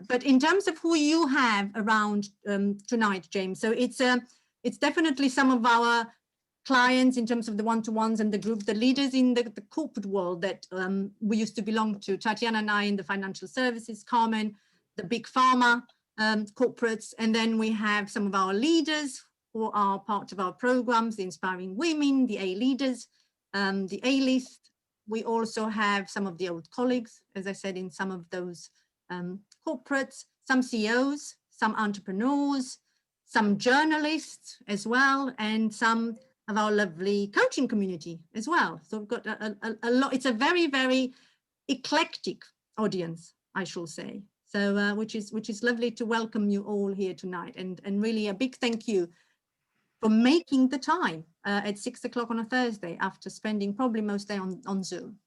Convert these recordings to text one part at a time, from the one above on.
But in terms of who you have around tonight, James, so it's definitely some of our clients in terms of the one-to-ones and the group, the leaders in the corporate world that we used to belong to. Tatiana and I in the financial services, Carmen, the big pharma corporates, and then we have some of our leaders who are part of our programs, the Inspiring Women, the A leaders, the A-list. We also have some of the old colleagues, as I said, in some of those corporates, some CEOs, some entrepreneurs, some journalists as well, and some of our lovely coaching community as well. So we've got a lot. It's a very, very eclectic audience, I shall say. So which is lovely to welcome you all here tonight, and really a big thank you for making the time at 6 o'clock on a Thursday after spending probably most day on Zoom.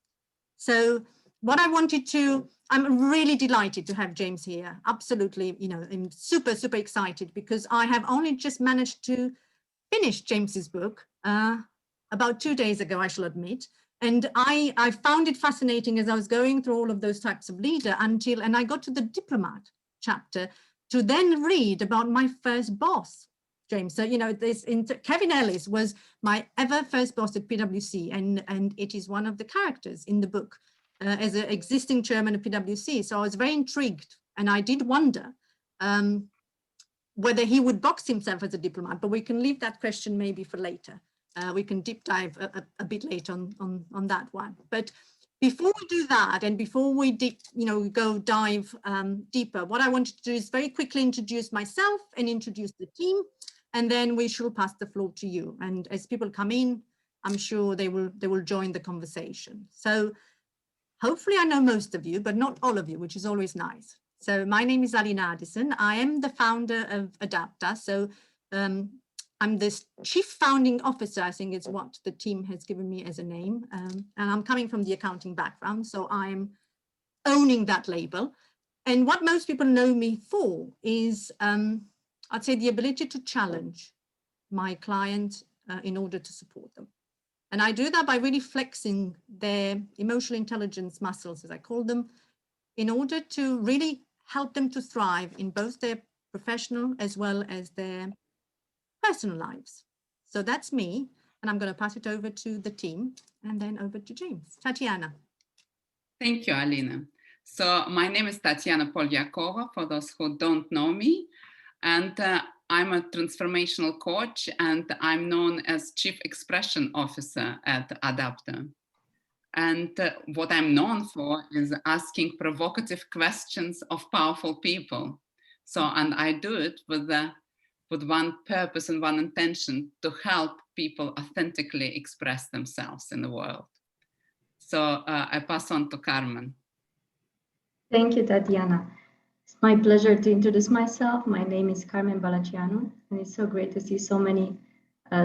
So what I wanted to, I'm really delighted to have James here. Absolutely, you know, I'm super, super excited because I have only just managed to finish James's book about 2 days ago, I shall admit. And I found it fascinating as I was going through all of those types of leader and I got to the diplomat chapter to then read about my first boss, James. So, you know, Kevin Ellis was my ever first boss at PwC, and it is one of the characters in the book as an existing chairman of PwC. So I was very intrigued, and I did wonder whether he would box himself as a diplomat, but we can leave that question maybe for later. We can deep dive a bit later on that one. But before we do that, and before we go dive deeper, what I want to do is very quickly introduce myself and introduce the team, and then we shall pass the floor to you. And as people come in, I'm sure they will join the conversation. So hopefully I know most of you, but not all of you, which is always nice. So my name is Alina Addison. I am the founder of ADAPTAA. So I'm the chief founding officer, I think is what the team has given me as a name. And I'm coming from the accounting background, so I'm owning that label. And what most people know me for is, I'd say, the ability to challenge my client in order to support them. And I do that by really flexing their emotional intelligence muscles, as I call them, in order to really help them to thrive in both their professional as well as their personal lives. So that's me, and I'm going to pass it over to the team and then over to James. Tatiana. Thank you, Alina. So my name is Tatiana Polyakova, for those who don't know me, and I'm a transformational coach, and I'm known as Chief Expression Officer at ADAPTAA. And what I'm known for is asking provocative questions of powerful people. So, and I do it with one purpose and one intention: to help people authentically express themselves in the world. So I pass on to Carmen. Thank you, Tatiana. It's my pleasure to introduce myself. My name is Carmen Balaciano, and it's so great to see so many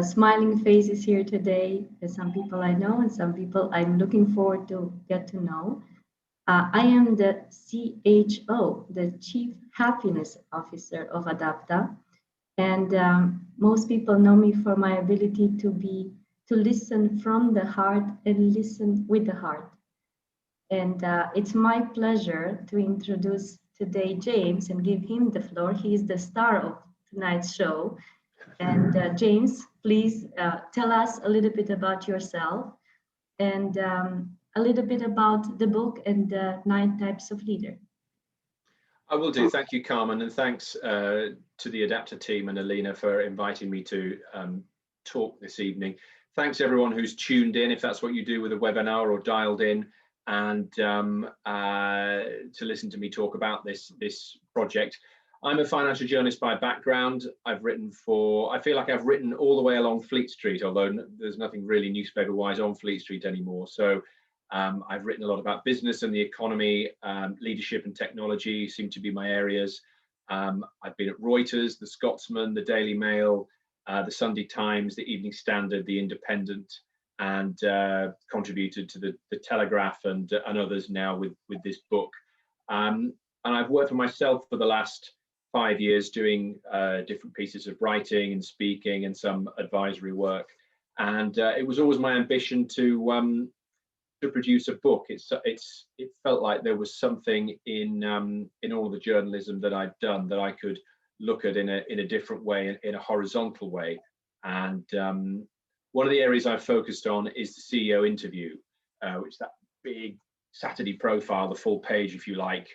smiling faces here today. There's some people I know and some people I'm looking forward to get to know. I am the CHO, the Chief Happiness Officer of ADAPTAA. And most people know me for my ability to listen from the heart and listen with the heart. And it's my pleasure to introduce today James and give him the floor. He is the star of tonight's show. And James, please tell us a little bit about yourself and a little bit about the book and the 9 types of leader. I will do. Thank you, Carmen, and thanks to the ADAPTAA team and Alina for inviting me to talk this evening. Thanks everyone who's tuned in, if that's what you do with a webinar, or dialed in and to listen to me talk about this project. I'm a financial journalist by background. I feel like I've written all the way along Fleet Street, although there's nothing really newspaper-wise on Fleet Street anymore. So I've written a lot about business and the economy, leadership and technology seem to be my areas. I've been at Reuters, The Scotsman, The Daily Mail, The Sunday Times, The Evening Standard, The Independent, and contributed to the Telegraph and others now with this book. And I've worked for myself for the last 5 years doing different pieces of writing and speaking and some advisory work. And it was always my ambition to to produce a book. It felt like there was something in all of the journalism that I'd done that I could look at in a different way, in a horizontal way. And one of the areas I've focused on is the CEO interview, which is that big Saturday profile, the full page, if you like,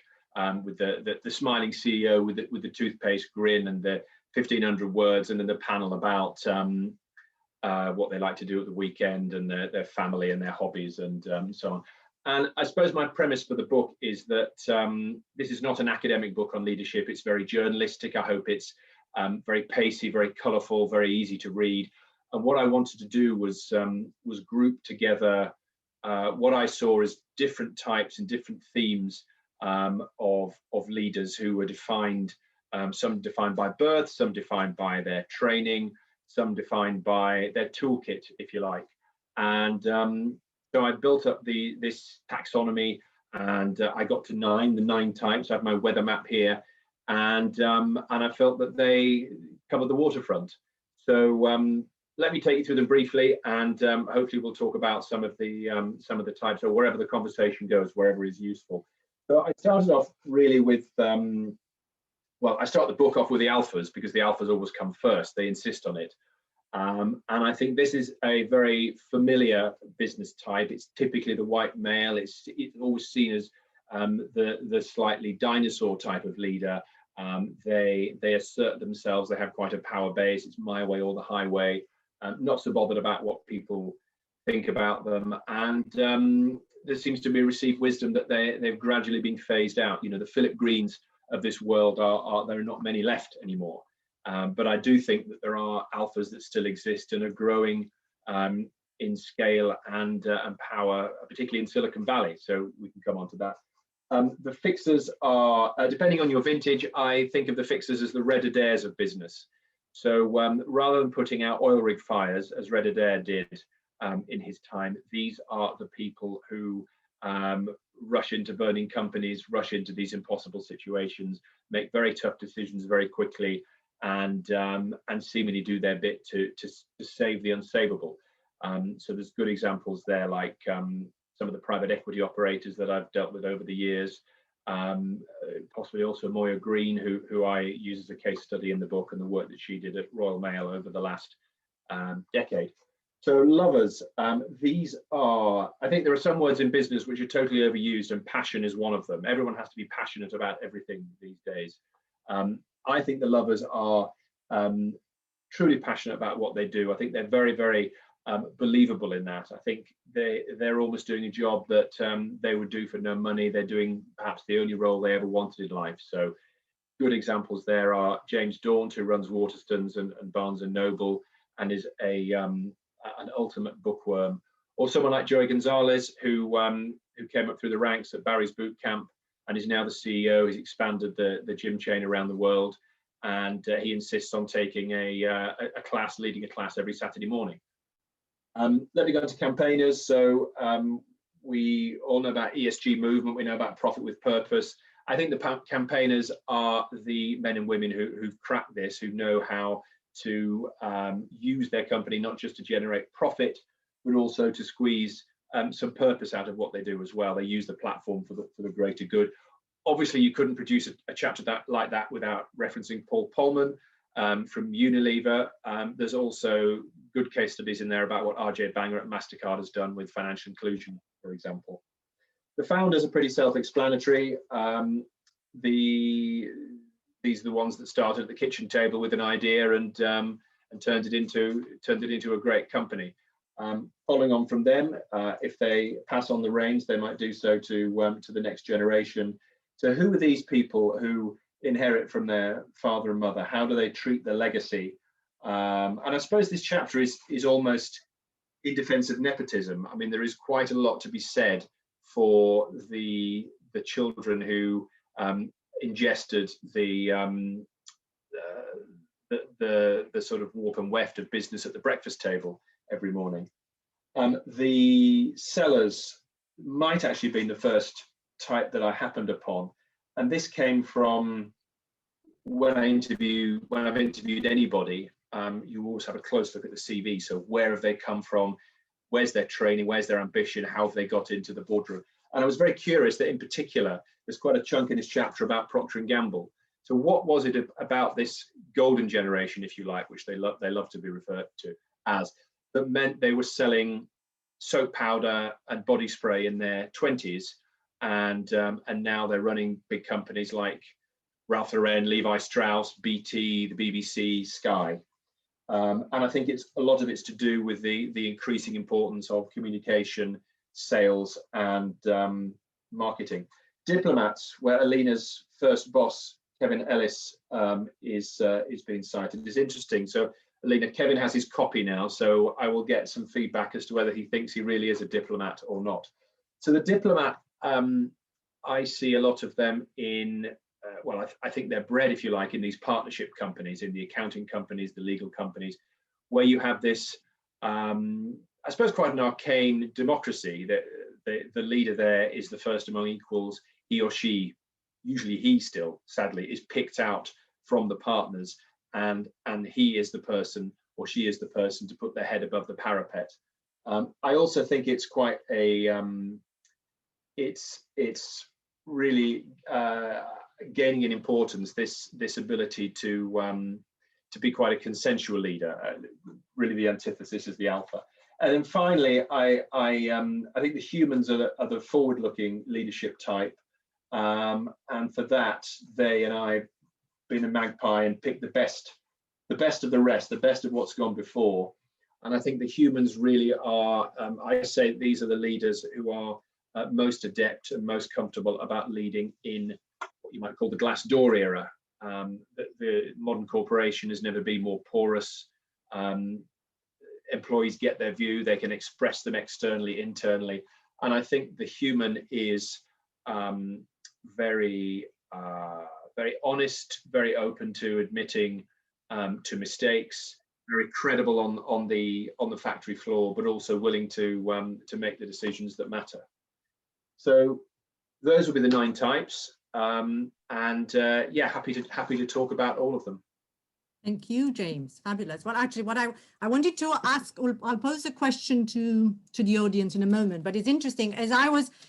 with the smiling CEO with the toothpaste grin and the 1,500 words, and then the panel about what they like to do at the weekend and their family and their hobbies and so on. And I suppose my premise for the book is that this is not an academic book on leadership. It's very journalistic. I hope it's very pacey, very colourful, very easy to read. And what I wanted to do was group together what I saw as different types and different themes of leaders who were defined, some defined by birth, some defined by their training, some defined by their toolkit, if you like. And so I built up this taxonomy, and I got to the 9 types. I have my weather map here, and I felt that they covered the waterfront. So let me take you through them briefly, and hopefully we'll talk about some of the types, or wherever the conversation goes, wherever is useful. So I started off really with, well, I start the book off with the alphas, because the alphas always come first. They insist on it. And I think this is a very familiar business type. It's typically the white male. It's always seen as the slightly dinosaur type of leader. They assert themselves. They have quite a power base. It's my way or the highway. Not so bothered about what people think about them. And there seems to be received wisdom that they've gradually been phased out. You know, the Philip Greens of this world there are not many left anymore. But I do think that there are alphas that still exist and are growing in scale and power, particularly in Silicon Valley. So we can come on to that. The fixers are, depending on your vintage, I think of the fixers as the Red Adairs of business. So rather than putting out oil rig fires, as Red Adair did in his time, these are the people who rush into burning companies, rush into these impossible situations, make very tough decisions very quickly, and seemingly do their bit to save the unsavable. So there's good examples there, like some of the private equity operators that I've dealt with over the years, possibly also Moya Green, who I use as a case study in the book, and the work that she did at Royal Mail over the last decade. So lovers, these are, I think there are some words in business which are totally overused, and passion is one of them. Everyone has to be passionate about everything these days. I think the lovers are truly passionate about what they do. I think they're very, very believable in that. I think they're almost doing a job that they would do for no money. They're doing perhaps the only role they ever wanted in life. So good examples there are James Daunt, who runs Waterstones and Barnes and Noble, and is an ultimate bookworm, or someone like Joey Gonzalez, who came up through the ranks at Barry's Boot Camp and is now the CEO. He's expanded the gym chain around the world, and he insists on taking a class, leading a class every Saturday morning. Let me go into campaigners. So we all know about ESG movement. We know about profit with purpose. I think the campaigners are the men and women who've cracked this, who know how to use their company not just to generate profit, but also to squeeze some purpose out of what they do as well. They use the platform for the greater good. Obviously, you couldn't produce a chapter like that without referencing Paul Polman from Unilever. There's also good case studies in there about what RJ Banger at MasterCard has done with financial inclusion, for example. The founders are pretty self-explanatory. These are the ones that started at the kitchen table with an idea and turned it into a great company. Following on from them, if they pass on the reins, they might do so to the next generation. So who are these people who inherit from their father and mother? How do they treat the legacy? And I suppose this chapter is almost in defense of nepotism. I mean, there is quite a lot to be said for the children who ingested the sort of warp and weft of business at the breakfast table every morning. The sellers might actually have been the first type that I happened upon, and this came from when I've interviewed anybody. You always have a close look at the CV. So where have they come from? where's their training, where's their ambition, how have they got into the boardroom? And I was very curious that in particular, there's quite a chunk in this chapter about Procter & Gamble. So what was it about this golden generation, if you like, which they love to be referred to as, that meant they were selling soap powder and body spray in their 20s, and now they're running big companies like Ralph Lauren, Levi Strauss, BT, the BBC, Sky. And I think a lot of it's to do with the increasing importance of communication, sales, and marketing. Diplomats, where Alina's first boss, Kevin Ellis, is being cited, is interesting. So Alina, Kevin has his copy now, so I will get some feedback as to whether he thinks he really is a diplomat or not. So the diplomat, I see a lot of them in, well, I think they're bred, if you like, in these partnership companies, in the accounting companies, the legal companies, where you have this, I suppose, quite an arcane democracy. That the leader there is the first among equals. He or she, usually he still, sadly, is picked out from the partners, and he is the person, or she is the person, to put their head above the parapet. I also think it's quite a, it's really gaining in importance, this ability to be quite a consensual leader. Really, the antithesis is the alpha. And then finally, I think the humans are the forward-looking leadership type, and for that, they and I have been a magpie and picked the best of the rest, the best of what's gone before. And I think the humans really are. I say these are the leaders who are most adept and most comfortable about leading in what you might call the glass door era. The modern corporation has never been more porous. Employees get their view, they can express them externally, internally, and I think the human is very honest, very open to admitting to mistakes, very credible on the factory floor, but also willing to make the decisions that matter. So those will be the 9 types, and yeah, happy to talk about all of them. Thank you, James. Fabulous. Well, actually, what I wanted to ask, I'll pose a question to the audience in a moment, but it's interesting, as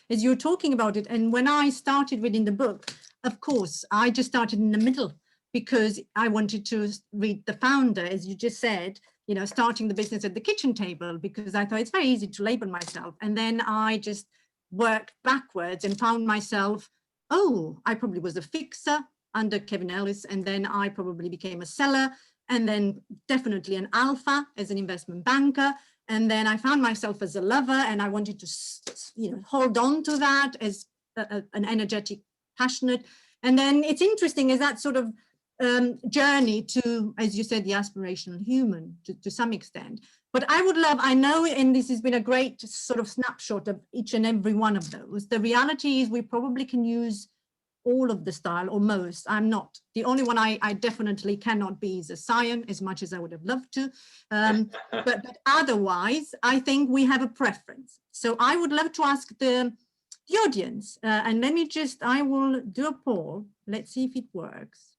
you were talking about it, and when I started reading the book, of course, I just started in the middle because I wanted to read the founder, as you just said, you know, starting the business at the kitchen table, because I thought it's very easy to label myself. And then I just worked backwards and found myself, oh, I probably was a fixer under Kevin Ellis, and then I probably became a seller, and then definitely an alpha as an investment banker, and then I found myself as a lover, and I wanted to, you know, hold on to that as an energetic, passionate. And then it's interesting as that sort of journey to, as you said, the aspirational human to some extent. But I would love, I know, and this has been a great sort of snapshot of each and every one of those. The reality is we probably can use all of the style, or most. I'm not. The only one I definitely cannot be is a scion, as much as I would have loved to. But otherwise, I think we have a preference. So I would love to ask the audience, and let me just, I will do a poll. Let's see if it works.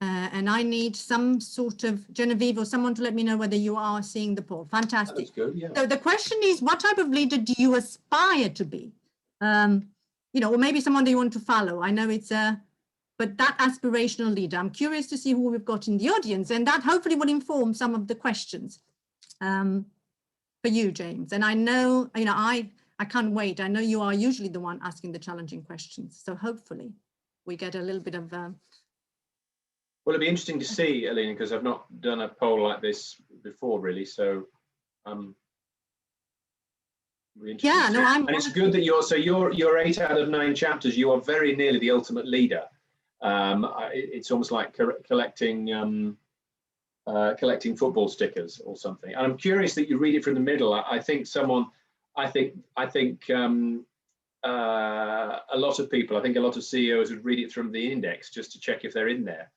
And I need some sort of, Genevieve or someone to let me know whether you are seeing the poll. Fantastic. That's good, yeah. So the question is, what type of leader do you aspire to be? You know, or maybe someone that you want to follow. I know it's but that aspirational leader, I'm curious to see who we've got in the audience, and that hopefully will inform some of the questions for you, James. And I know, you know, I can't wait. I know you are usually the one asking the challenging questions. So hopefully we get a little bit of well, it'll be interesting to see, Alina, because I've not done a poll like this before, really. So, yeah, no, and it's good that you're 8 out of 9 chapters. You are very nearly the ultimate leader. It's almost like collecting football stickers or something. And I'm curious that you read it from the middle. I think a lot of people, I think a lot of CEOs would read it from the index just to check if they're in there.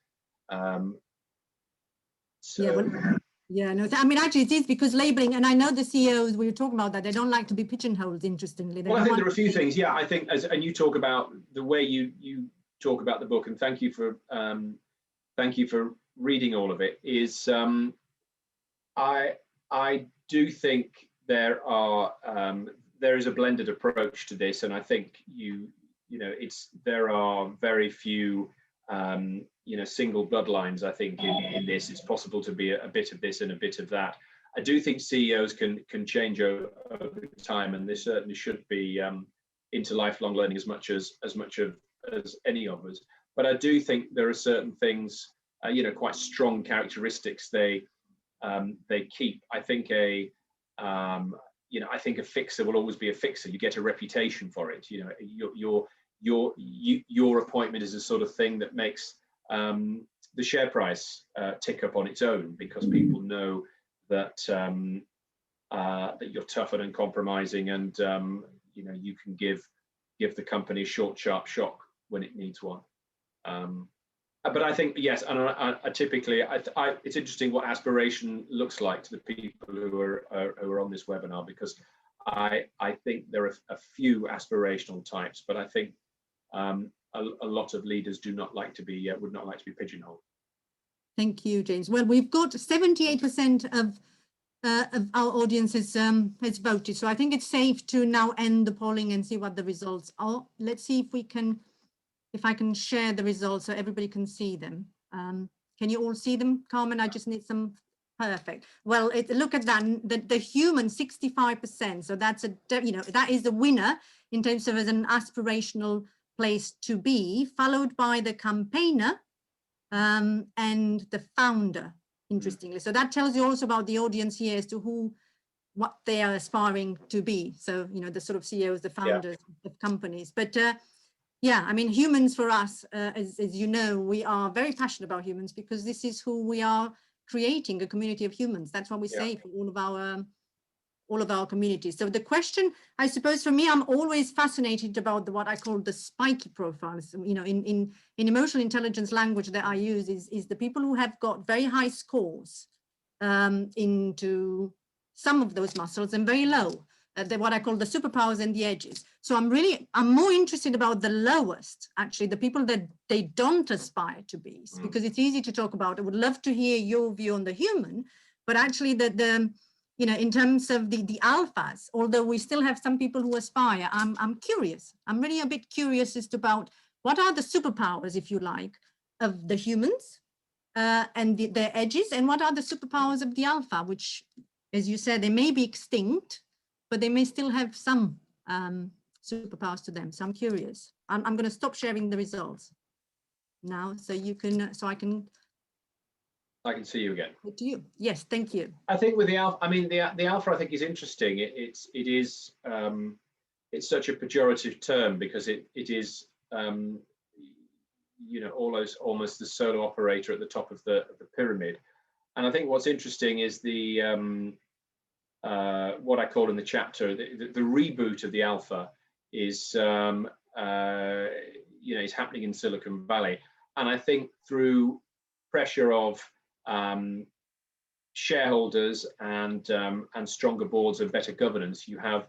So. Yeah, well, yeah, no, I mean, actually it is, because labeling, and I know the CEOs, we were talking about that, they don't like to be pigeonholed, interestingly. Well, I think there are a few things, yeah, I think, and you talk about the way you talk about the book, and thank you for reading all of it, is I do think there is a blended approach to this, and I think there are very few single bloodlines. I think in this, it's possible to be a bit of this and a bit of that. I do think CEOs can change over time, and they certainly should be into lifelong learning as much as any of us. But I do think there are certain things, quite strong characteristics they keep. I think I think a fixer will always be a fixer. You get a reputation for it. Your appointment is the sort of thing that makes the share price tick up on its own, because people know that that you're tough and uncompromising, and you can give the company a short, sharp shock when it needs one. But I think, yes, and I typically, it's interesting what aspiration looks like to the people who are on this webinar, because I think there are a few aspirational types, but I think a lot of leaders would not like to be pigeonholed. Thank you, James. Well, we've got 78% of our audience has voted, so I think it's safe to now end the polling and see what the results are. Let's see if I can share the results so everybody can see them. Can you all see them, Carmen? I just need some. Perfect. Well, look at that. The human 65%. So that's that is the winner in terms of as an aspirational place to be, followed by the campaigner and the founder. Interestingly, so that tells you also about the audience here as to what they are aspiring to be. So the sort of CEOs, the founders of companies. But yeah, I mean, humans for us, as you know, we are very passionate about humans, because this is who we are creating, a community of humans. That's what we say for all of our communities. So the question, I suppose, for me, I'm always fascinated about what I call the spiky profiles. In emotional intelligence language that I use is the people who have got very high scores into some of those muscles and very low. What I call the superpowers and the edges. So I'm more interested about the lowest, actually, the people that they don't aspire to be, because it's easy to talk about. I would love to hear your view on the human, but actually in terms of the alphas, although we still have some people who aspire, I'm curious. I'm really a bit curious as to about what are the superpowers, if you like, of the humans and their edges, and what are the superpowers of the alpha, which, as you said, they may be extinct, but they may still have some superpowers to them. So I'm curious. I'm going to stop sharing the results now, so you can, so I can see you again. To you. Yes, thank you. I think with the alpha, I mean, the alpha, I think, is interesting. It's such a pejorative term, because it is almost the solo operator at the top of the pyramid. And I think what's interesting is the what I call in the chapter, the reboot of the alpha is is happening in Silicon Valley, and I think through pressure of shareholders and stronger boards and better governance, you have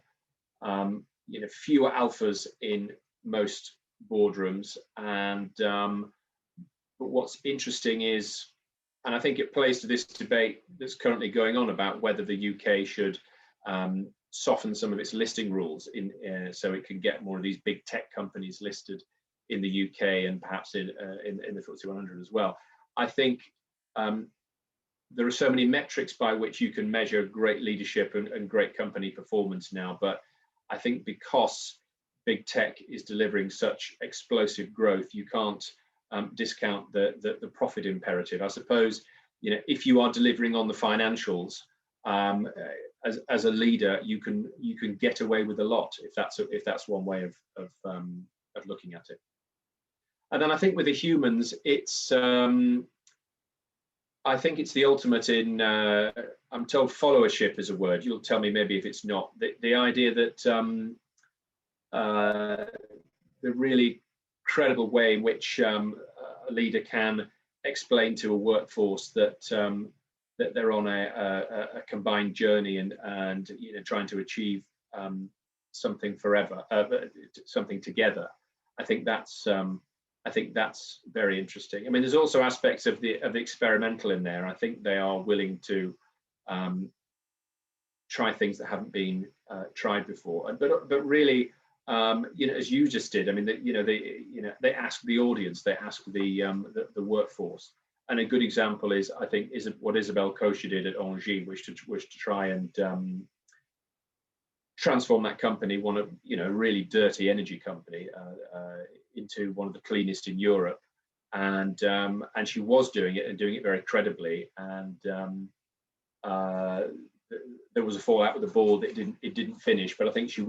fewer alphas in most boardrooms. And but what's interesting is, and I think it plays to this debate that's currently going on about whether the UK should soften some of its listing rules so it can get more of these big tech companies listed in the UK and perhaps in the FTSE 100 as well. I think there are so many metrics by which you can measure great leadership and great company performance now, but I think because big tech is delivering such explosive growth, you can't discount the profit imperative. I suppose, if you are delivering on the financials as a leader, you can get away with a lot, if that's one way of looking at it. And then I think with the humans, it's I think it's the ultimate in I'm told followership is a word. You'll tell me maybe if it's not. The idea that the really credible way in which a leader can explain to a workforce that that they're on a combined journey and trying to achieve something forever, something together. I think that's very interesting. I mean, there's also aspects of the experimental in there. I think they are willing to try things that haven't been tried before. But really, as you just did, I mean, they ask the audience, they ask the workforce. And a good example is, I think, is what Isabelle Kocher did at Engie, which to try and transform that company, one of really dirty energy company, into one of the cleanest in Europe. And she was doing it, and doing it very credibly. And there was a fallout with the board. It didn't finish, but I think she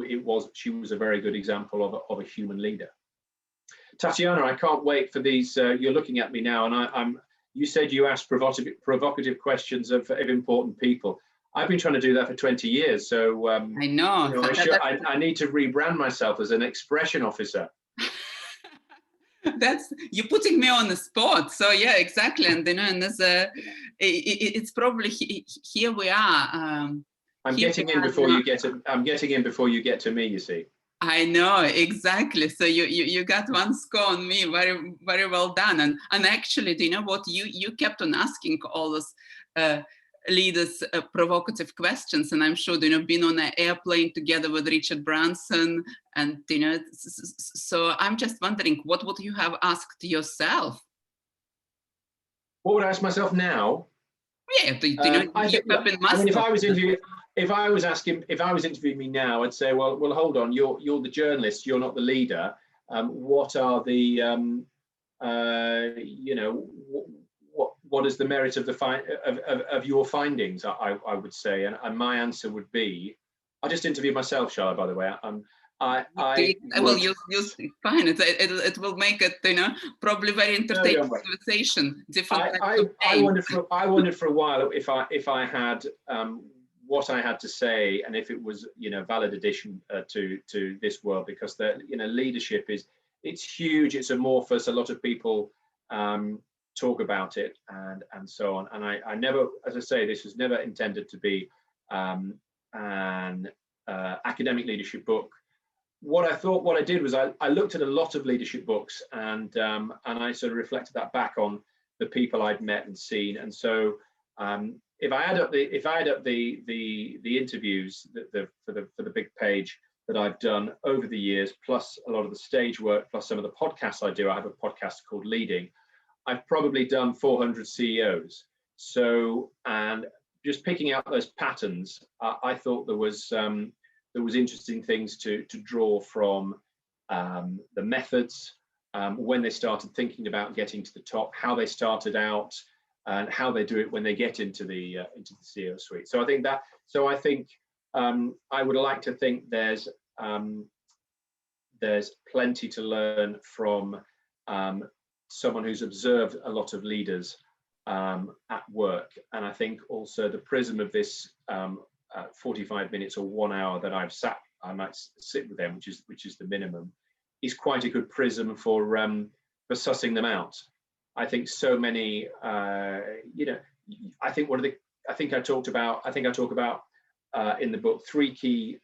was a very good example of a human leader. Tatiana, I can't wait for these. You're looking at me now, and you said you asked provocative questions of important people. I've been trying to do that for 20 years, so I know. I need to rebrand myself as an expression officer. You're putting me on the spot. So yeah, exactly. And and there's it's probably here we are. I'm getting in before you get to. I'm getting in before you get to me. You see. I know, exactly. So you got one score on me. Very, very well done. And actually, do you know what? You kept on asking all those leaders provocative questions, and I'm sure been on an airplane together with Richard Branson, and so I'm just wondering, what would you have asked yourself? What would I ask myself now? Yeah, if I was interviewing me now, I'd say, well, hold on, you're the journalist, you're not the leader. What are the what is the merit of of your findings? I would say, and my answer would be, I'll just interview myself, shall I? By the way, well, you fine. It will make it, probably very entertaining conversation. Different. I wondered for a while if I had what I had to say, and if it was valid addition to this world, because leadership it's huge, it's amorphous. A lot of people talk about it and so on. And I never, as I say, this was never intended to be an academic leadership book. What I did was I looked at a lot of leadership books, and I sort of reflected that back on the people I'd met and seen. And so if I add up the interviews for the big page that I've done over the years, plus a lot of the stage work, plus some of the podcasts I do, I have a podcast called Leading. I've probably done 400 CEOs. So, and just picking out those patterns, I thought there was interesting things to draw from the methods, when they started thinking about getting to the top, how they started out, and how they do it when they get into the CEO suite. So I think that. So I think I would like to think there's plenty to learn from someone who's observed a lot of leaders at work, and I think also the prism of this 45 minutes or 1 hour that I might sit with them, which is the minimum, is quite a good prism for sussing them out. I think so many, I think I talk about in the book 3 key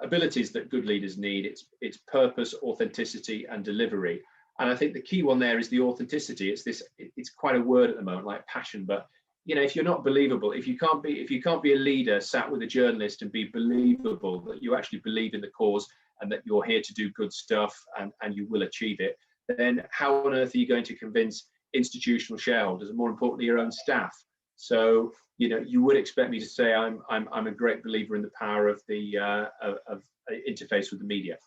abilities that good leaders need. It's purpose, authenticity, and delivery. And I think the key one there is the authenticity. It's quite a word at the moment, like passion, but if you're not believable, if you can't be a leader sat with a journalist and be believable, that you actually believe in the cause and that you're here to do good stuff and you will achieve it, then how on earth are you going to convince institutional shareholders, and more importantly, your own staff? So, you would expect me to say I'm a great believer in the power of the of interface with the media.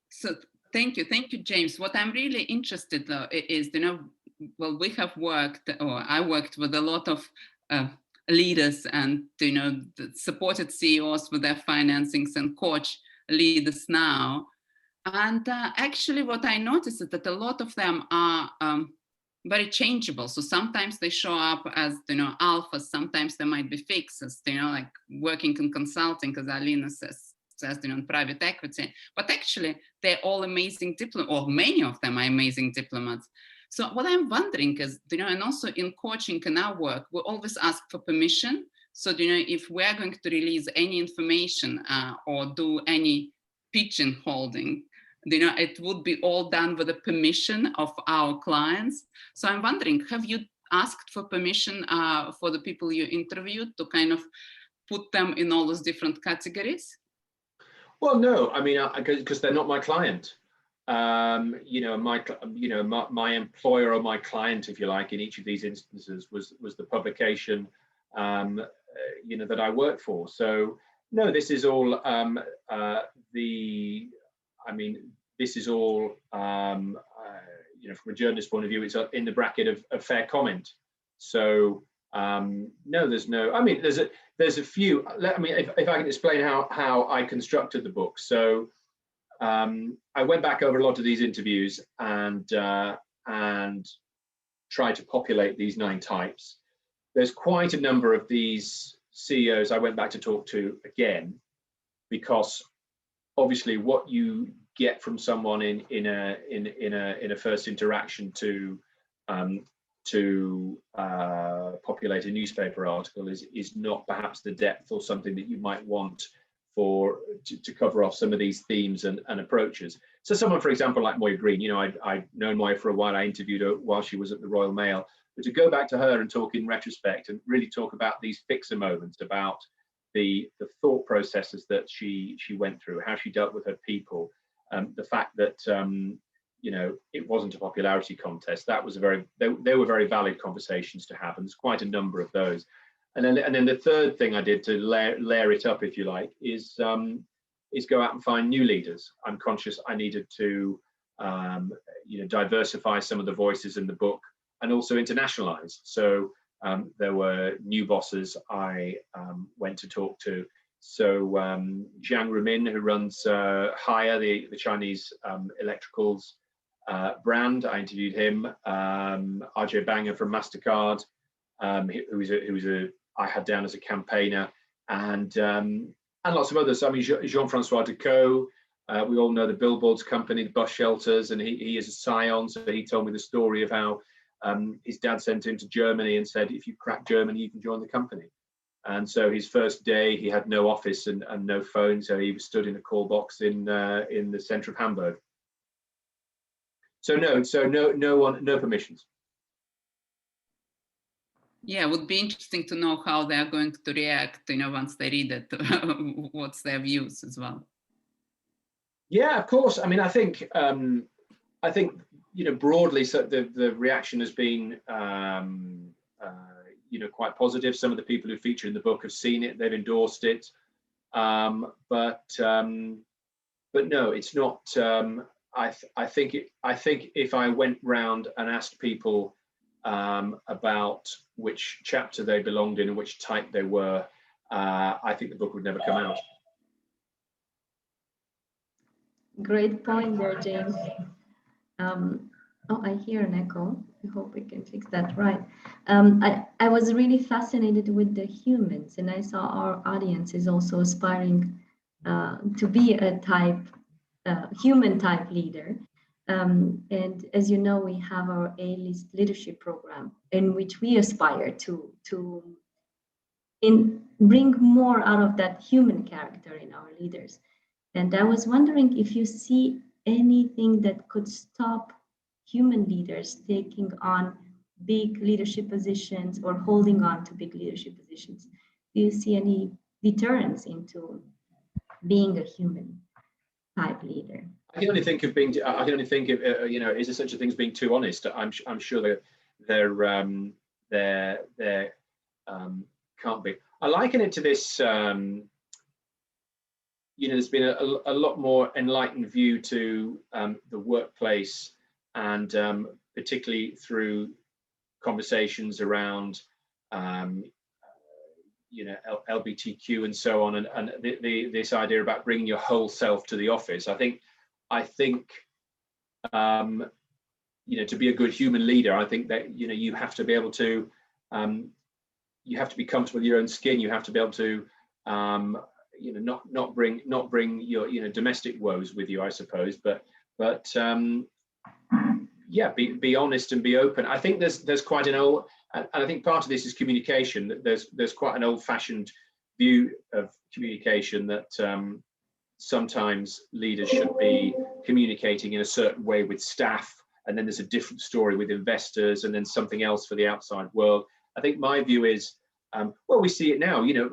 So thank you, James. What I'm really interested though is, well, we have worked, or I worked with a lot of leaders, and supported CEOs with their financings and coach leaders now. And actually, what I noticed is that a lot of them are very changeable. So sometimes they show up as alphas, sometimes they might be fixers, like working in consulting, as Alina says in private equity. But actually, they're all amazing diplomats, or many of them are amazing diplomats. So what I'm wondering is, and also in coaching and our work, we always ask for permission. So, if we're going to release any information or do any pigeonholing, it would be all done with the permission of our clients. So I'm wondering, have you asked for permission for the people you interviewed to kind of put them in all those different categories? Well, no, I mean, because they're not my client. You know, my employer or my client, if you like, in each of these instances was the publication, you know, that I work for. So no, this is all this is all, you know, from a journalist point of view, it's in the bracket of fair comment. So no, there's no, I mean, there's a few, I mean, if I can explain how I constructed the book. So I went back over a lot of these interviews and tried to populate these 9 types. There's quite a number of these CEOs I went back to talk to again, because obviously what you get from someone in a first interaction to populate a newspaper article is not perhaps the depth or something that you might want to cover off some of these themes and approaches. So someone, for example, like Moya Green, you know, I'd known Moya for a while. I interviewed her while she was at the Royal Mail. But to go back to her and talk in retrospect and really talk about these fixer moments, about the thought processes that she went through, how she dealt with her people, the fact that you know, it wasn't a popularity contest. That was they were very valid conversations to have, and there's quite a number of those. And then the third thing I did to layer it up, if you like, is go out and find new leaders. I'm conscious I needed to you know, diversify some of the voices in the book and also internationalize. So there were new bosses I went to talk to. So Jiang Rumin, who runs Haier, the Chinese electricals brand, I interviewed him. RJ Banger from MasterCard, who I had down as a campaigner, and lots of others. I mean, Jean-Francois Decaux, we all know the billboards company, the bus shelters, and he is a scion. So he told me the story of how his dad sent him to Germany and said, if you crack Germany, you can join the company. And so his first day, he had no office and no phone, so he was stood in a call box in the center of Hamburg. So no permissions. Yeah, it would be interesting to know how they are going to react, you know, once they read it. What's their views as well? Yeah, of course. I mean, I think you know, broadly, so the reaction has been you know, quite positive. Some of the people who feature in the book have seen it; they've endorsed it. But no, it's not. I think if I went round and asked people about which chapter they belonged in and which type they were, I think the book would never come out. Great point there, James. Oh, I hear an echo. I hope we can fix that. Right. I was really fascinated with the humans, and I saw our audience is also aspiring to be a human type leader. And as you know, we have our A-list leadership program in which we aspire to bring more out of that human character in our leaders. And I was wondering if you see anything that could stop human leaders taking on big leadership positions or holding on to big leadership positions. Do you see any deterrents into being a human type leader? I can only think of being. I can only think of you know, is there such a thing as being too honest? I'm sure that there can't be. I liken it to this. You know, there's been a lot more enlightened view to the workplace, and particularly through conversations around you know, LGBTQ and so on, and this idea about bringing your whole self to the office. I think you know, to be a good human leader, I think that, you know, you have to be able to you have to be comfortable with your own skin. You have to be able to you know, not bring your, you know, domestic woes with you, I suppose, but yeah, be honest and be open. I think there's quite an old, and I think part of this is communication. There's quite an old-fashioned view of communication that sometimes leaders should be communicating in a certain way with staff and then there's a different story with investors, and then something else for the outside world. I think my view is, well, we see it now. You know,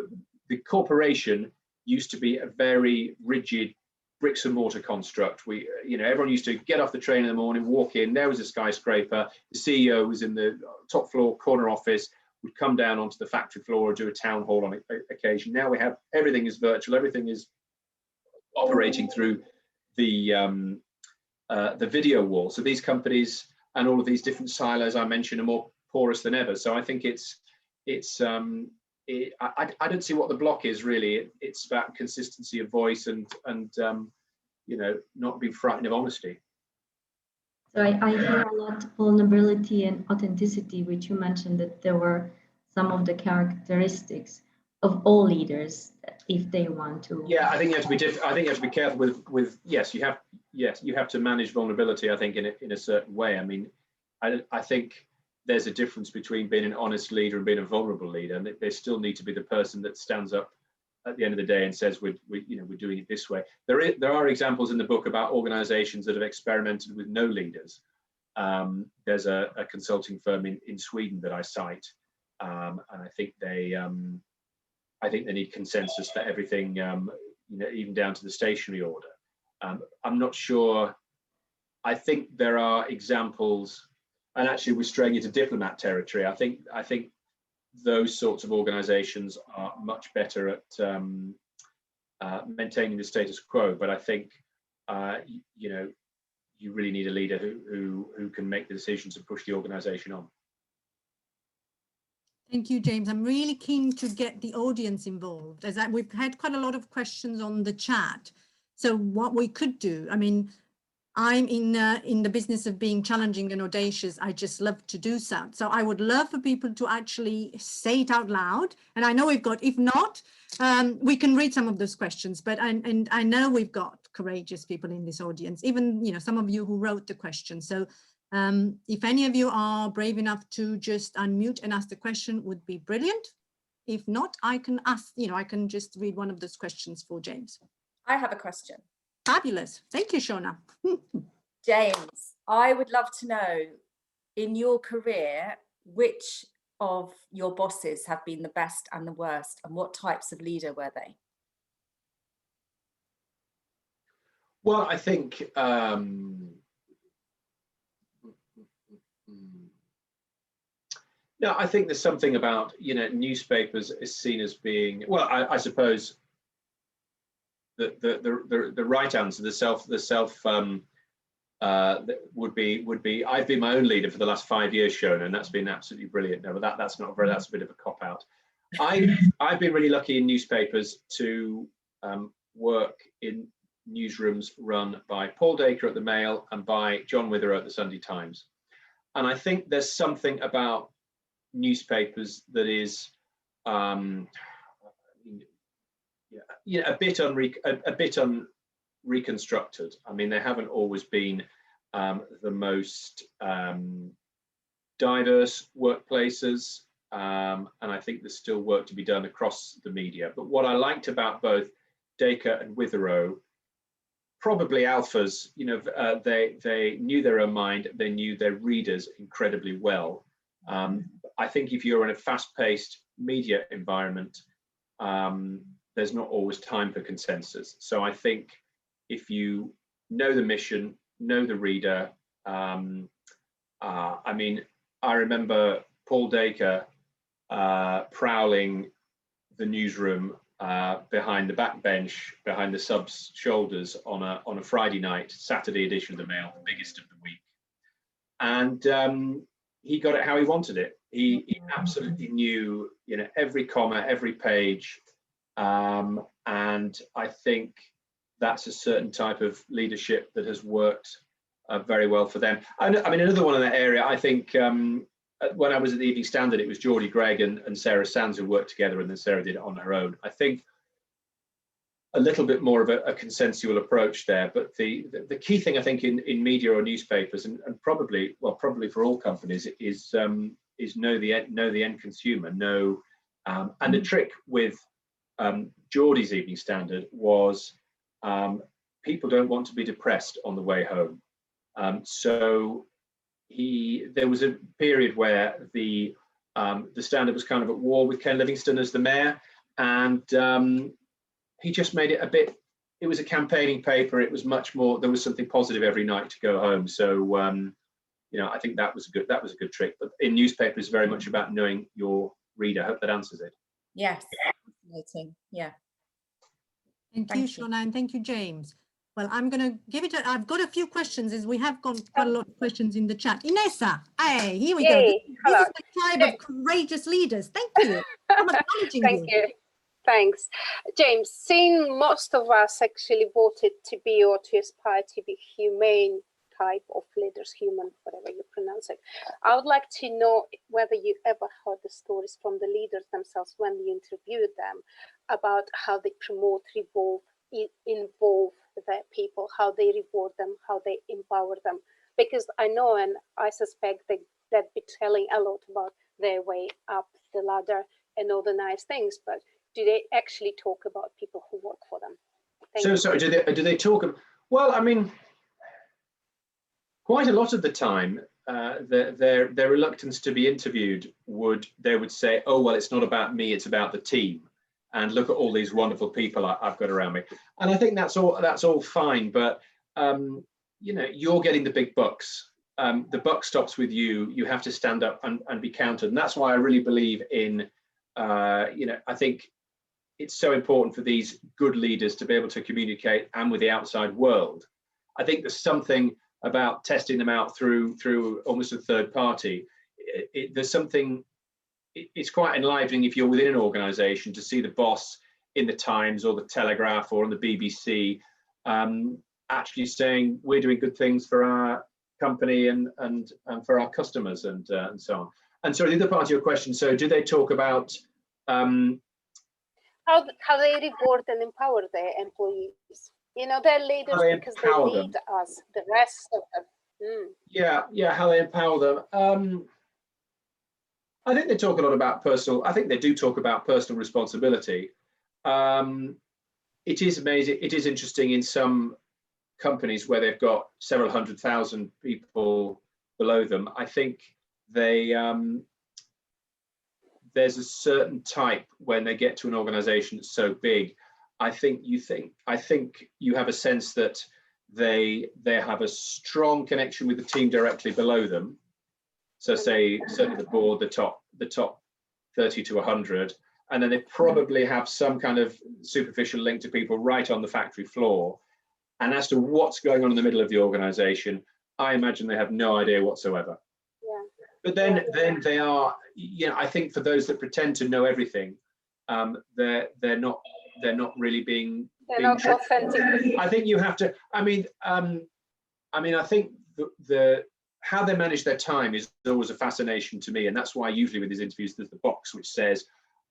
the corporation used to be a very rigid bricks and mortar construct. You know, everyone used to get off the train in the morning, walk in, there was a skyscraper, the CEO was in the top floor corner office, would come down onto the factory floor or do a town hall on occasion. Now we have, everything is virtual, everything is operating through the video wall. So these companies and all of these different silos I mentioned are more porous than ever. So I think I don't see what the block is really. It's about consistency of voice and you know, not being frightened of honesty. So I hear a lot of vulnerability and authenticity, which you mentioned that there were some of the characteristics of all leaders if they want to. Yeah, I think you have to be I think you have to be careful with yes, you have to manage vulnerability, I think, in a certain way. I mean, I think there's a difference between being an honest leader and being a vulnerable leader, and they still need to be the person that stands up at the end of the day and says we're doing it this way. There are examples in the book about organizations that have experimented with no leaders. There's a consulting firm in Sweden that I cite, and I think they need consensus for everything, you know, even down to the stationery order. I'm not sure. I think there are examples, and actually we're straying into diplomat territory. I think those sorts of organizations are much better at maintaining the status quo. But I think you know, you really need a leader who can make the decisions and push the organization on. Thank you, James. I'm really keen to get the audience involved, as we've had quite a lot of questions on the chat. So what we could do, I mean, I'm in the business of being challenging and audacious. I just love to do so. So I would love for people to actually say it out loud. And I know we've got, if not, we can read some of those questions, but I know we've got courageous people in this audience, even, you know, some of you who wrote the question. So if any of you are brave enough to just unmute and ask the question, would be brilliant. If not, I can ask, you know, I can just read one of those questions for James. I have a question. Fabulous. Thank you, Shona. James, I would love to know, in your career, which of your bosses have been the best and the worst, and what types of leader were they? Well, I think no, I think there's something about, you know, newspapers is seen as being, well, I suppose the right answer, would be I've been my own leader for the last 5 years, Shona, and that's been absolutely brilliant. No, but that's not very, that's a bit of a cop out. I've been really lucky in newspapers to work in newsrooms run by Paul Dacre at the Mail and by John Witherow at the Sunday Times, and I think there's something about newspapers that is you know, a bit unreconstructed. I mean, they haven't always been the most diverse workplaces, and I think there's still work to be done across the media. But what I liked about both Dacre and Witherow, probably alphas, you know, they knew their own mind, they knew their readers incredibly well. I think if you're in a fast-paced media environment, there's not always time for consensus. So I think if you know the mission, know the reader, I mean, I remember Paul Dacre prowling the newsroom behind the backbench, behind the subs' shoulders on a Friday night, Saturday edition of the Mail, the biggest of the week. And he got it how he wanted it. He absolutely knew, you know, every comma, every page. And I think that's a certain type of leadership that has worked very well for them. I mean, another one in that area, I think when I was at the Evening Standard, it was Geordie Gregg and Sarah Sands who worked together, and then Sarah did it on her own. I think a little bit more of a consensual approach there, but the key thing I think in media or newspapers, and probably for all companies, is know the end consumer, know, and the trick with Geordie's Evening Standard was people don't want to be depressed on the way home. So there was a period where the Standard was kind of at war with Ken Livingstone as the mayor, and he just made it a bit. It was a campaigning paper. It was much more. There was something positive every night to go home. So you know, I think that was a good trick. But in newspaper, it's very much about knowing your reader. I hope that answers it. Yes. Fascinating. Yeah. Thank Thank you, you. Shauna, and thank you, James. Well, I'm going to give it I've got a few questions, as we have got quite a lot of questions in the chat. Inessa, hey, here we go. Yay, This hello. is the tribe of courageous leaders. Thank you. I'm acknowledging Thank you. Thanks. James, seeing most of us actually voted to be or to aspire to be humane type of leaders, human, whatever you pronounce it, I would like to know whether you ever heard the stories from the leaders themselves when you interviewed them about how they promote, involve their people, how they reward them, how they empower them. Because I know and I suspect they'd be telling a lot about their way up the ladder and all the nice things, but do they actually talk about people who work for them? Thank you. Sorry, do they talk? Well, I mean, quite a lot of the time, their reluctance to be interviewed they would say, oh, well, it's not about me, it's about the team. And look at all these wonderful people I've got around me. And I think that's all fine, but you know, you're getting the big bucks. The buck stops with you. You have to stand up and be counted. And that's why I really believe in, you know, I think it's so important for these good leaders to be able to communicate and with the outside world. I think there's something about testing them out through almost a third party. There's something. It's quite enlivening if you're within an organization to see the boss in the Times or the Telegraph or on the BBC actually saying we're doing good things for our company and for our customers and so on. And so the other part of your question, so do they talk about how they reward and empower their employees? You know, they're leaders because they lead us, the rest of them. Yeah, how they empower them. I think they talk a lot about I think they do talk about personal responsibility. It is amazing. It is interesting in some companies where they've got several 100,000 people below them. I think there's a certain type when they get to an organization that's so big. I think you have a sense that they have a strong connection with the team directly below them. So say certainly the board, the top 30 to 100, and then they probably have some kind of superficial link to people right on the factory floor. And as to what's going on in the middle of the organization, I imagine they have no idea whatsoever. Yeah. But then they are, you know, I think for those that pretend to know everything, they're not really being. They're not authentic. I think you have to. I mean, I think how they manage their time is always a fascination to me, and that's why usually with these interviews there's the box which says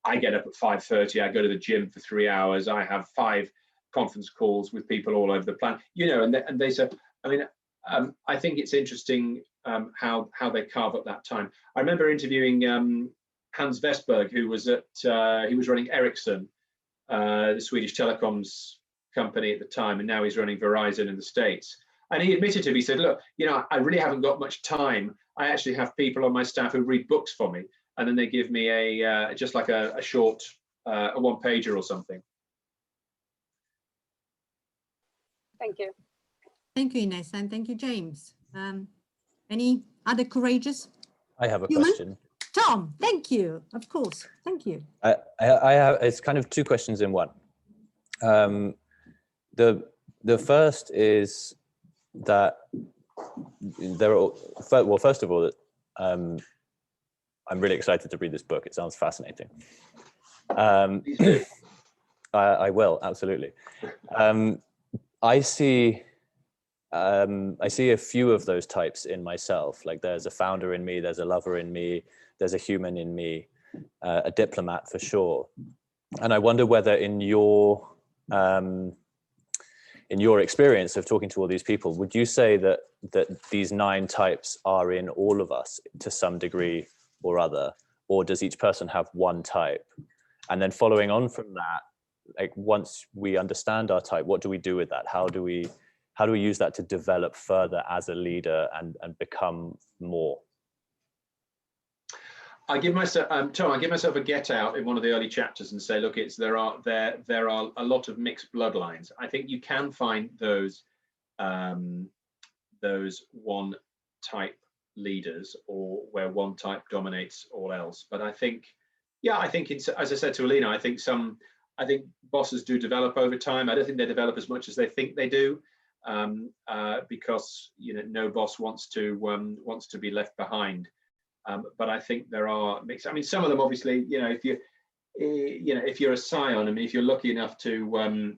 I get up at 5:30, I go to the gym for 3 hours, I have 5 conference calls with people all over the planet, you know, and they say, I mean, I think it's interesting how they carve up that time. I remember interviewing Hans Vestberg, who was running Ericsson, the Swedish telecoms company at the time, and now he's running Verizon in the States. And he admitted to me, he said, look, you know, I really haven't got much time. I actually have people on my staff who read books for me, and then they give me just like a short, a one-pager or something. Thank you. Thank you, Ines, and thank you, James. Any other courageous? I have a human? question. Tom, thank you. Of course, thank you. I have, it's kind of 2 questions in one. The first is that well, first of all, I'm really excited to read this book. It sounds fascinating. I will, absolutely. I see a few of those types in myself. Like there's a founder in me, there's a lover in me, there's a human in me, a diplomat for sure. And I wonder whether in your experience of talking to all these people, would you say that these 9 types are in all of us to some degree or other, or does each person have one type? And then following on from that, like once we understand our type, what do we do with that? How do we how do we use that to develop further as a leader and become more? I give myself, Tom, I give myself a get out in one of the early chapters and say, look, there are a lot of mixed bloodlines. I think you can find those one type leaders, or where one type dominates all else. But I think, yeah, I think it's, as I said to Alina, I think bosses do develop over time. I don't think they develop as much as they think they do, because no boss wants to be left behind. But I think there are mixed. I mean, some of them obviously, if you're a scion, I mean, if you're lucky enough to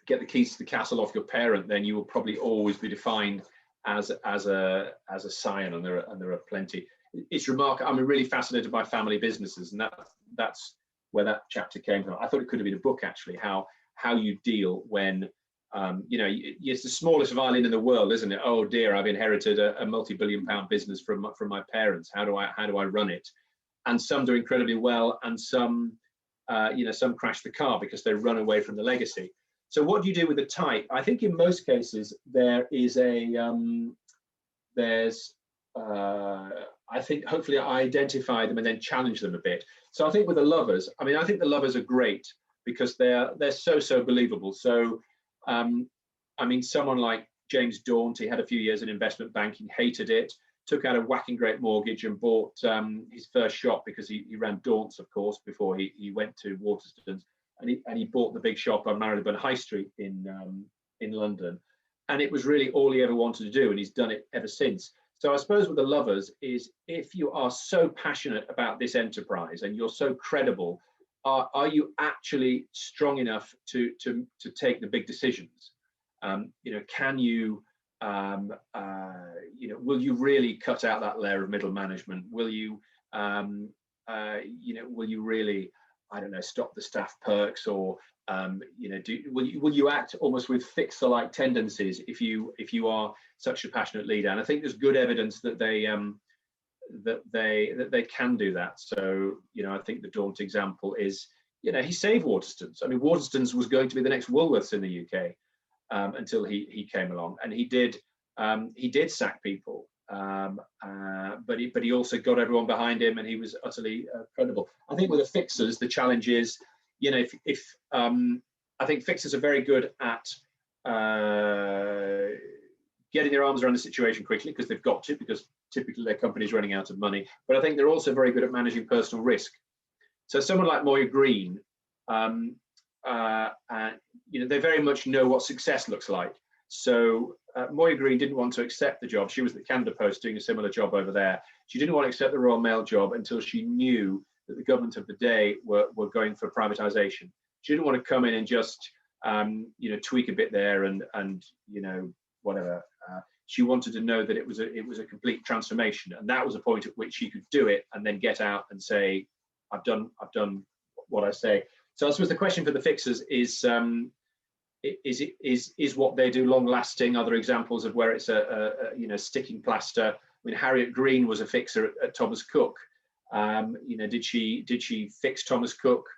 get the keys to the castle off your parent, then you will probably always be defined as a scion, and there are plenty. It's remarkable. I'm really fascinated by family businesses, and that's where that chapter came from. I thought it could have been a book, actually, how you deal when it's the smallest violin in the world, isn't it? Oh dear, I've inherited a multi-billion-pound business from my parents. How do I run it? And some do incredibly well, and some crash the car because they run away from the legacy. So what do you do with the type? I think in most cases there is I think hopefully I identify them and then challenge them a bit. So I think with the lovers, I mean, I think the lovers are great because they're so believable. So I mean, someone like James Daunt, he had a few years in investment banking, hated it, took out a whacking great mortgage and bought his first shop, because he ran Daunt's, of course, before he went to Waterstones, and he bought the big shop on Marylebone High Street in London, and it was really all he ever wanted to do, and he's done it ever since. So I suppose with the lovers is, if you are so passionate about this enterprise and you're so credible, are you actually strong enough to take the big decisions? Can you, will you really cut out that layer of middle management? Will you, will you really, I don't know, stop the staff perks, or will you act almost with fixer-like tendencies if you are such a passionate leader? And I think there's good evidence that they can do that. So I think the Daunt example is, he saved Waterstones. I mean, Waterstones was going to be the next Woolworths in the UK until he came along, and he did sack people, but he also got everyone behind him, and he was utterly credible. I think with the fixers, the challenge is, if I think fixers are very good at getting their arms around the situation quickly, because they've got to, because typically their company's running out of money. But I think they're also very good at managing personal risk. So someone like Moya Green, they very much know what success looks like. So Moya Green didn't want to accept the job. She was at the Canada Post doing a similar job over there. She didn't want to accept the Royal Mail job until she knew that the government of the day were going for privatization. She didn't want to come in and just tweak a bit there and whatever. She wanted to know that it was a complete transformation, and that was a point at which she could do it and then get out and say, I've done what I say. So I suppose the question for the fixers is what they do long lasting? Other examples of where it's a sticking plaster. I mean, Harriet Green was a fixer at Thomas Cook. Did she fix Thomas Cook?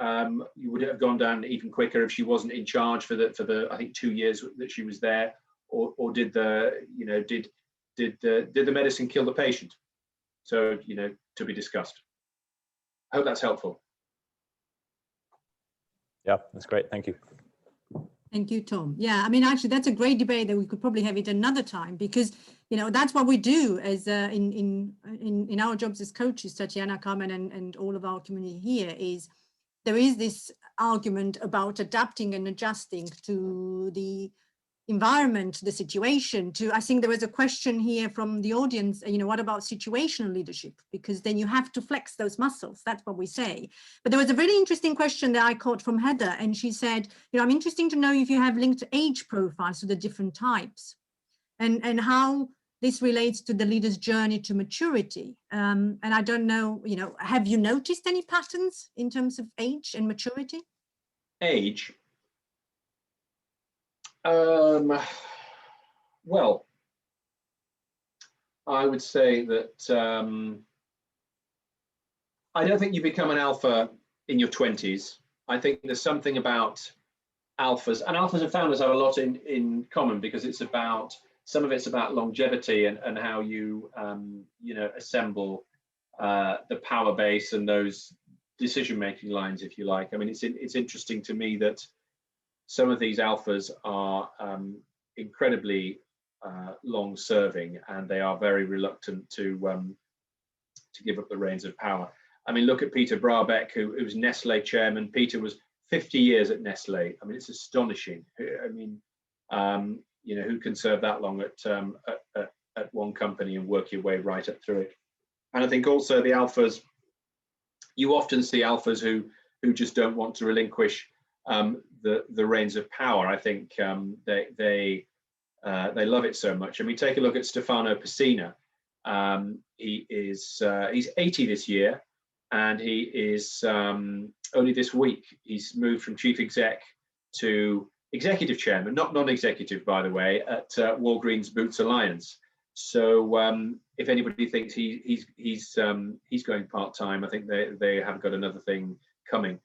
You would have gone down even quicker if she wasn't in charge for the I think 2 years that she was there, or did the medicine kill the patient? So to be discussed. I hope that's helpful. Yeah, that's great. Thank you. Thank you, Tom. Yeah, I mean, actually, that's a great debate that we could probably have it another time, because that's what we do as in our jobs as coaches, Tatiana, Carmen, and all of our community here. Is there is this argument about adapting and adjusting to the environment, the situation. I think there was a question here from the audience, what about situational leadership? Because then you have to flex those muscles. That's what we say. But there was a really interesting question that I caught from Heather, and she said, I'm interested to know if you have linked age profiles to the different types, and how this relates to the leader's journey to maturity. And I don't know, have you noticed any patterns in terms of age and maturity? Age? Well, I would say that I don't think you become an alpha in your 20s. I think there's something about alphas, and alphas and founders have a lot in common, because it's about, some of it's about longevity and how you you know, assemble the power base and those decision-making lines, if you like. I mean, it's interesting to me that some of these alphas are incredibly long-serving, and they are very reluctant to give up the reins of power. I mean, look at Peter Brabeck, who was Nestle chairman. Peter was 50 years at Nestle. I mean, it's astonishing. I mean, you know, who can serve that long at one company and work your way right up through it? And I think also the alphas, you often see alphas who just don't want to relinquish the reins of power. I think they love it so much. I mean, take a look at Stefano Pessina. He's 80 this year, and he is only this week he's moved from chief exec to executive chairman, not non-executive, by the way, at Walgreens Boots Alliance. So if anybody thinks he's going part-time, I think they have got another thing coming.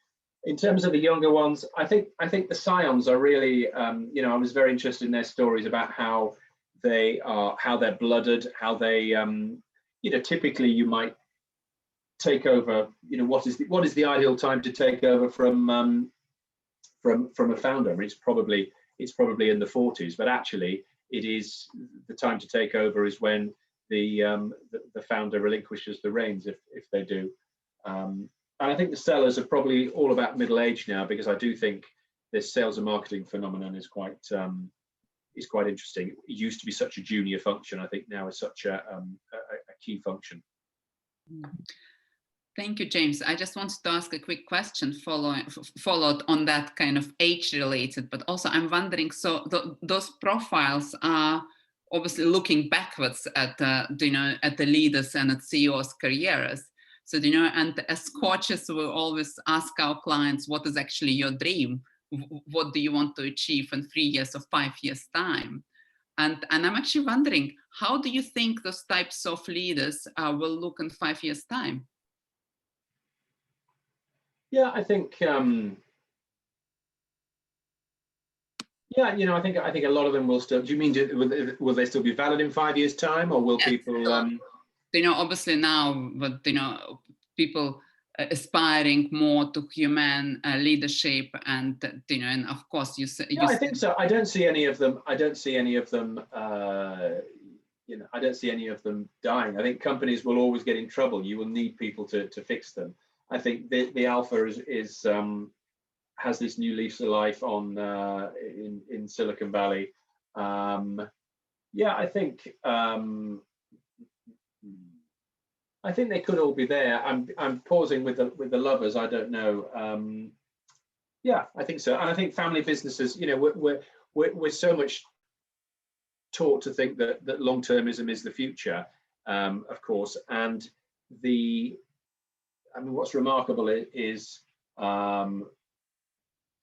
In terms of the younger ones, I think the scions are really, you know, I was very interested in their stories about how they're blooded, how they, you know, typically you might take over, you know, what is the ideal time to take over from a founder? I mean, it's probably in the 40s, but actually it is the time to take over is when the founder relinquishes the reins, if they do. And I think the sellers are probably all about middle age now, because I do think this sales and marketing phenomenon is quite interesting. It used to be such a junior function. I think now it's such a key function. Thank you, James. I just wanted to ask a quick question followed on that kind of age-related, but also I'm wondering, so those profiles are obviously looking backwards at you know, at the leaders and at CEOs' careers. So, you know, and as coaches, we always ask our clients, what is actually your dream? What do you want to achieve in 3 years or 5 years' time? And I'm actually wondering, how do you think those types of leaders will look in 5 years' time? Yeah, I think yeah, you know, I think a lot of them will still. Do you mean will they still be valid in 5 years' time, or will people? You know, obviously now, but you know, people aspiring more to human leadership, and you know, and of course, Yeah, I think so. I don't see any of them. You know, I don't see any of them dying. I think companies will always get in trouble. You will need people to fix them. I think the alpha has this new lease of life on in Silicon Valley. Yeah, I think they could all be there. I'm pausing with the lovers. I don't know. Yeah, I think so. And I think family businesses, you know, we're so much taught to think that long-termism is the future, of course. And I mean, what's remarkable is, to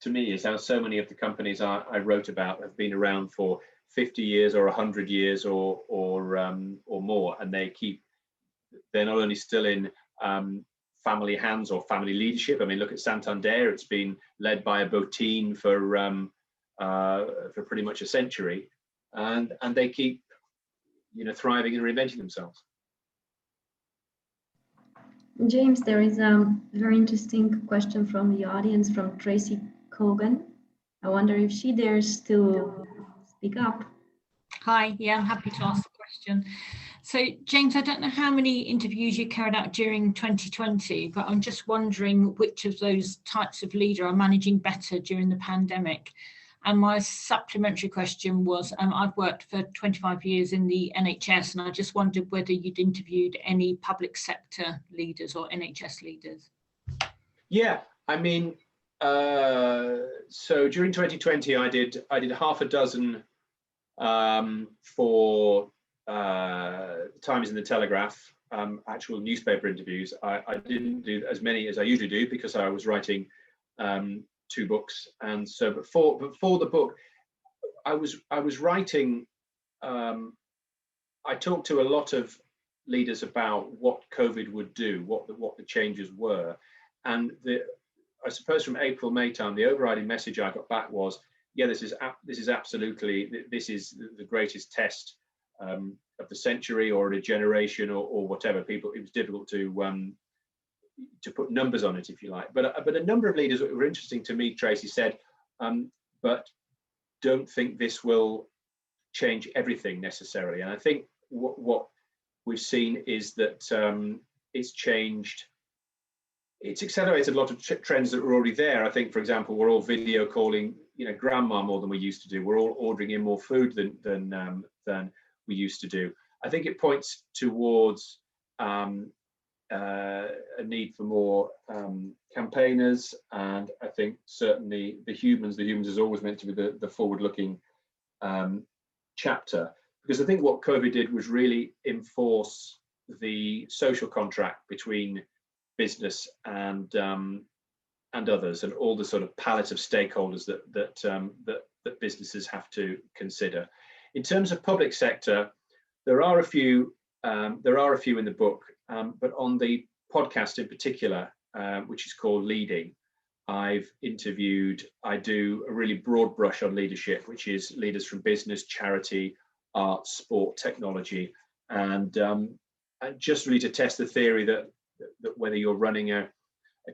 me, is how so many of the companies I wrote about have been around for 50 years or 100 years or more, and they're not only still in family hands or family leadership. I mean, look at Santander; it's been led by a Botín for pretty much a century, and they keep, you know, thriving and reinventing themselves. James, there is a very interesting question from the audience from Tracy Kogan. I wonder if she dares to speak up. Hi, yeah, I'm happy to ask the question. So, James, I don't know how many interviews you carried out during 2020, but I'm just wondering which of those types of leader are managing better during the pandemic. And my supplementary question was, I've worked for 25 years in the NHS, and I just wondered whether you'd interviewed any public sector leaders or NHS leaders. Yeah, I mean, so during 2020, I did half a dozen for Times and the Telegraph, actual newspaper interviews. I didn't do as many as I usually do because I was writing 2 books, and so but for the book, I was writing. I talked to a lot of leaders about what COVID would do, what the changes were, and I suppose from April, May time, the overriding message I got back was, yeah, this is absolutely, this is the greatest test of the century or a generation or whatever. People, it was difficult to put numbers on it, if you like. But a number of leaders that were interesting to me, Tracy, said, but don't think this will change everything necessarily. And I think what we've seen is that it's accelerated a lot of trends that were already there. I think, for example, we're all video calling, grandma more than we used to do. We're all ordering in more food than we used to do. I think it points towards a need for more campaigners, and I think certainly the humans is always meant to be the forward-looking chapter, because I think what COVID did was really enforce the social contract between business and others, and all the sort of palette of stakeholders that businesses have to consider. In terms of public sector, there are a few in the book, but on the podcast in particular, which is called Leading, I do a really broad brush on leadership, which is leaders from business, charity, art, sport, technology, and just really to test the theory that whether you're running a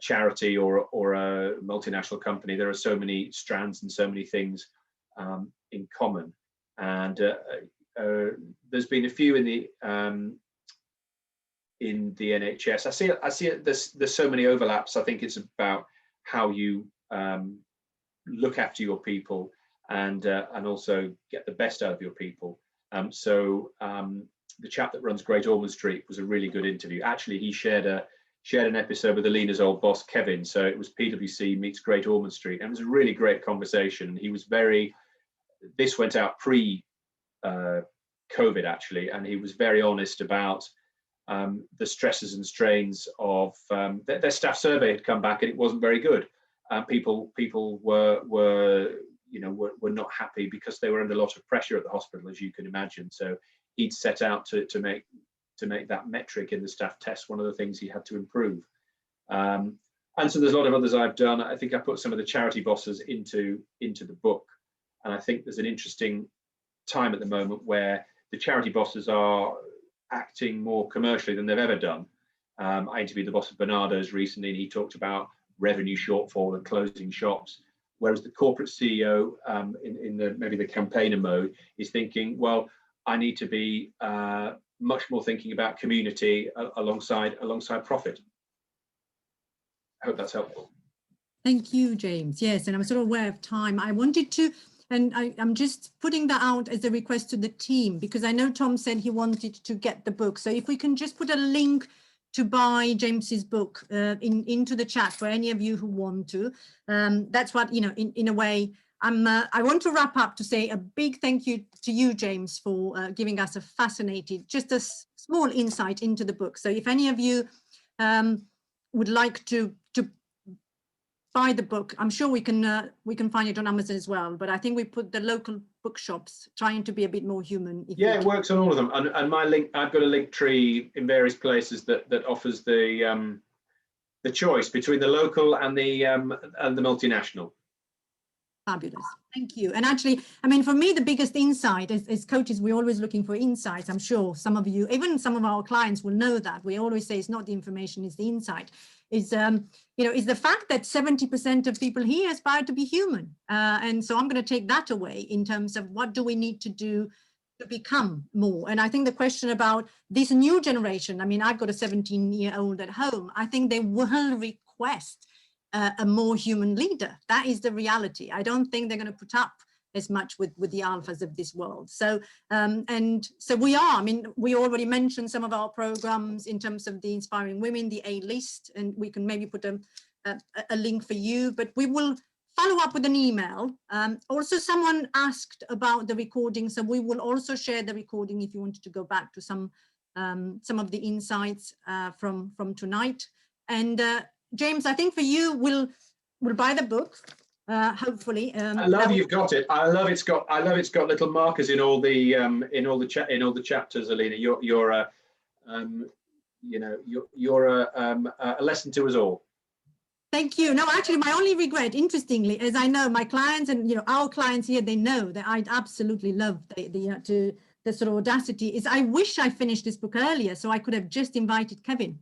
charity or a multinational company, there are so many strands and so many things in common. And there's been a few in the NHS. I see it, there's so many overlaps. I think it's about how you look after your people and also get the best out of your people. The chap that runs Great Ormond Street was a really good interview. Actually, he shared an episode with Alina's old boss, Kevin. So it was PwC meets Great Ormond Street. And it was a really great conversation. He was this went out pre-COVID actually, and he was very honest about the stresses and strains of their staff survey had come back and it wasn't very good. People were not happy because they were under a lot of pressure at the hospital, as you can imagine. So he'd set out to make that metric in the staff test one of the things he had to improve. And so there's a lot of others I've done. I think I put some of the charity bosses into the book, and I think there's an interesting time at the moment where the charity bosses are acting more commercially than they've ever done. I interviewed the boss of Bernardo's recently, and he talked about revenue shortfall and closing shops, whereas the corporate CEO in maybe the campaigner mode is thinking, well, I need to be much more thinking about community alongside profit. I hope that's helpful. Thank you, James. Yes, and I'm sort of aware of time. I wanted to, and I'm just putting that out as a request to the team, because I know Tom said he wanted to get the book. So if we can just put a link to buy James's book into the chat for any of you who want to. That's what, in a way, I want to wrap up to say a big thank you to you, James, for giving us just a small insight into the book. So if any of you would like to buy the book, I'm sure we can find it on Amazon as well. But I think we put the local bookshops trying to be a bit more human. Yeah, it works on all of them. And my link, I've got a link tree in various places that offers the choice between the local and the multinational. Fabulous. Thank you. And actually, I mean, for me, the biggest insight as coaches, we're always looking for insights. I'm sure some of you, even some of our clients will know that. We always say it's not the information, it's the insight. Is the fact that 70% of people here aspire to be human. And so I'm going to take that away in terms of what do we need to do to become more. And I think the question about this new generation, I mean, I've got a 17-year-old at home. I think they will request a more human leader. That is the reality. I don't think they're going to put up as much with the alphas of this world. So and so we are. I mean, we already mentioned some of our programs in terms of the Inspiring Women, the A list, and we can maybe put a link for you. But we will follow up with an email. Also, someone asked about the recording, so we will also share the recording if you wanted to go back to some of the insights from tonight. And James, I think for you, we'll buy the book, hopefully. I love you've got it. I love it's got little markers in all the chapters, Alina. You're a lesson to us all. Thank you. No, actually, my only regret, interestingly, is I know my clients and our clients here, they know that I absolutely love the sort of audacity. Is I wish I finished this book earlier, so I could have just invited Kevin.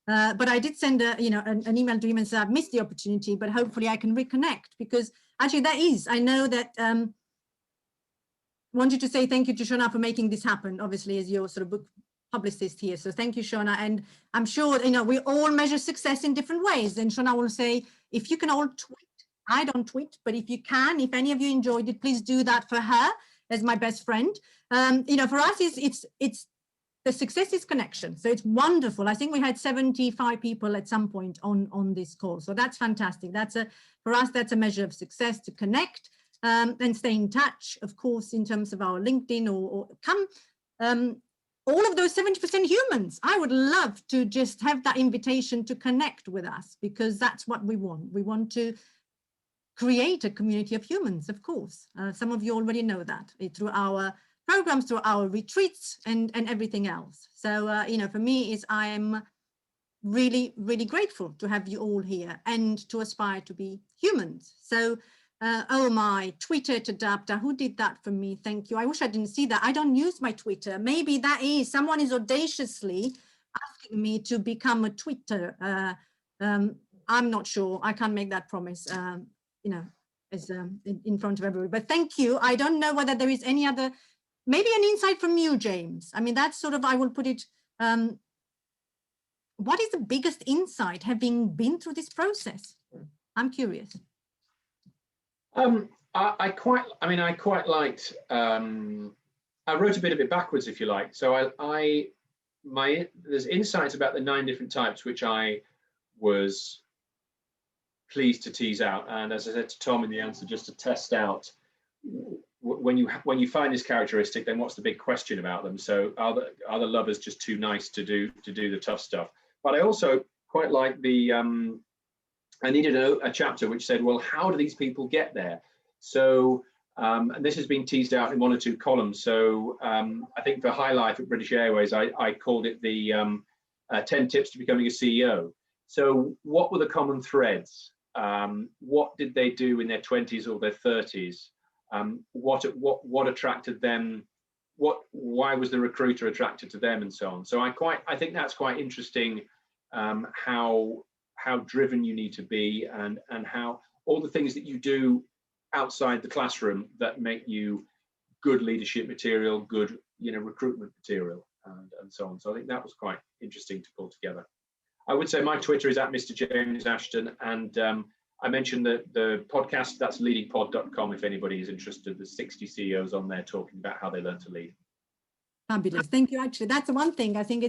But I did send an email to him and said I've missed the opportunity, but hopefully I can reconnect, because actually I know that. Wanted to say thank you to Shona for making this happen, obviously, as your sort of book publicist here. So thank you, Shona. And I'm sure, we all measure success in different ways. And Shona will say, if you can all tweet, I don't tweet, but if you can, if any of you enjoyed it, please do that for her as my best friend. For us, it's the success is connection. So it's wonderful. I think we had 75 people at some point on this call. So that's fantastic. For us, that's a measure of success, to connect. And stay in touch, of course, in terms of our LinkedIn or come, all of those 70% humans. I would love to just have that invitation to connect with us, because that's what we want. We want to create a community of humans, of course. Some of you already know that through our programs, through our retreats and everything else. So, for me, I am really, really grateful to have you all here and to aspire to be humans. So, oh, my Twitter at ADAPTAA, who did that for me? Thank you. I wish I didn't see that. I don't use my Twitter. Maybe that is someone is audaciously asking me to become a Twitter. I'm not sure. I can't make that promise, as in front of everybody. But thank you. I don't know whether there is any other, maybe an insight from you, James. I mean, that's sort of, I will put it, what is the biggest insight having been through this process? I'm curious. I quite liked, I wrote a bit of it backwards, if you like. So there's insights about the 9 different types, which I was pleased to tease out. And as I said to Tom in the answer, just to test out, when you find this characteristic, then what's the big question about them? So are the lovers just too nice to do the tough stuff? But I also quite like I needed a chapter which said, well, how do these people get there? So, and this has been teased out in 1 or 2 columns. So I think for High Life at British Airways, I called it the 10 tips to becoming a CEO. So what were the common threads? What did they do in their 20s or their 30s? What attracted them? Why was the recruiter attracted to them, and so on? So I think that's quite interesting, how driven you need to be, and how all the things that you do outside the classroom that make you good leadership material, good recruitment material, and so on. So I think that was quite interesting to pull together. I would say my Twitter is at Mr. James Ashton, and I mentioned the podcast, that's leadingpod.com if anybody is interested. There's 60 CEOs on there talking about how they learn to lead. Fabulous. Thank you. Actually, that's the one thing I think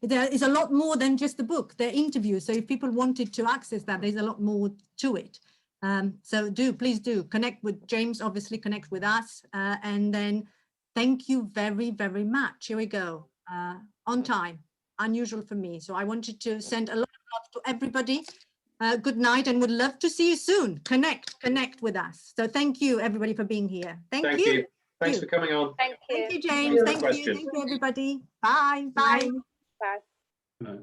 there is a lot more than just the book, the interview. So if people wanted to access that, there's a lot more to it. So please do connect with James, obviously connect with us. And then thank you very, very much. Here we go. On time, unusual for me. So I wanted to send a lot of love to everybody. Good night, and would love to see you soon. Connect with us. So thank you everybody for being here. Thank you. Thanks for coming on. Thank you. Thank you, James. Thank you, everybody. Bye. Bye. Bye.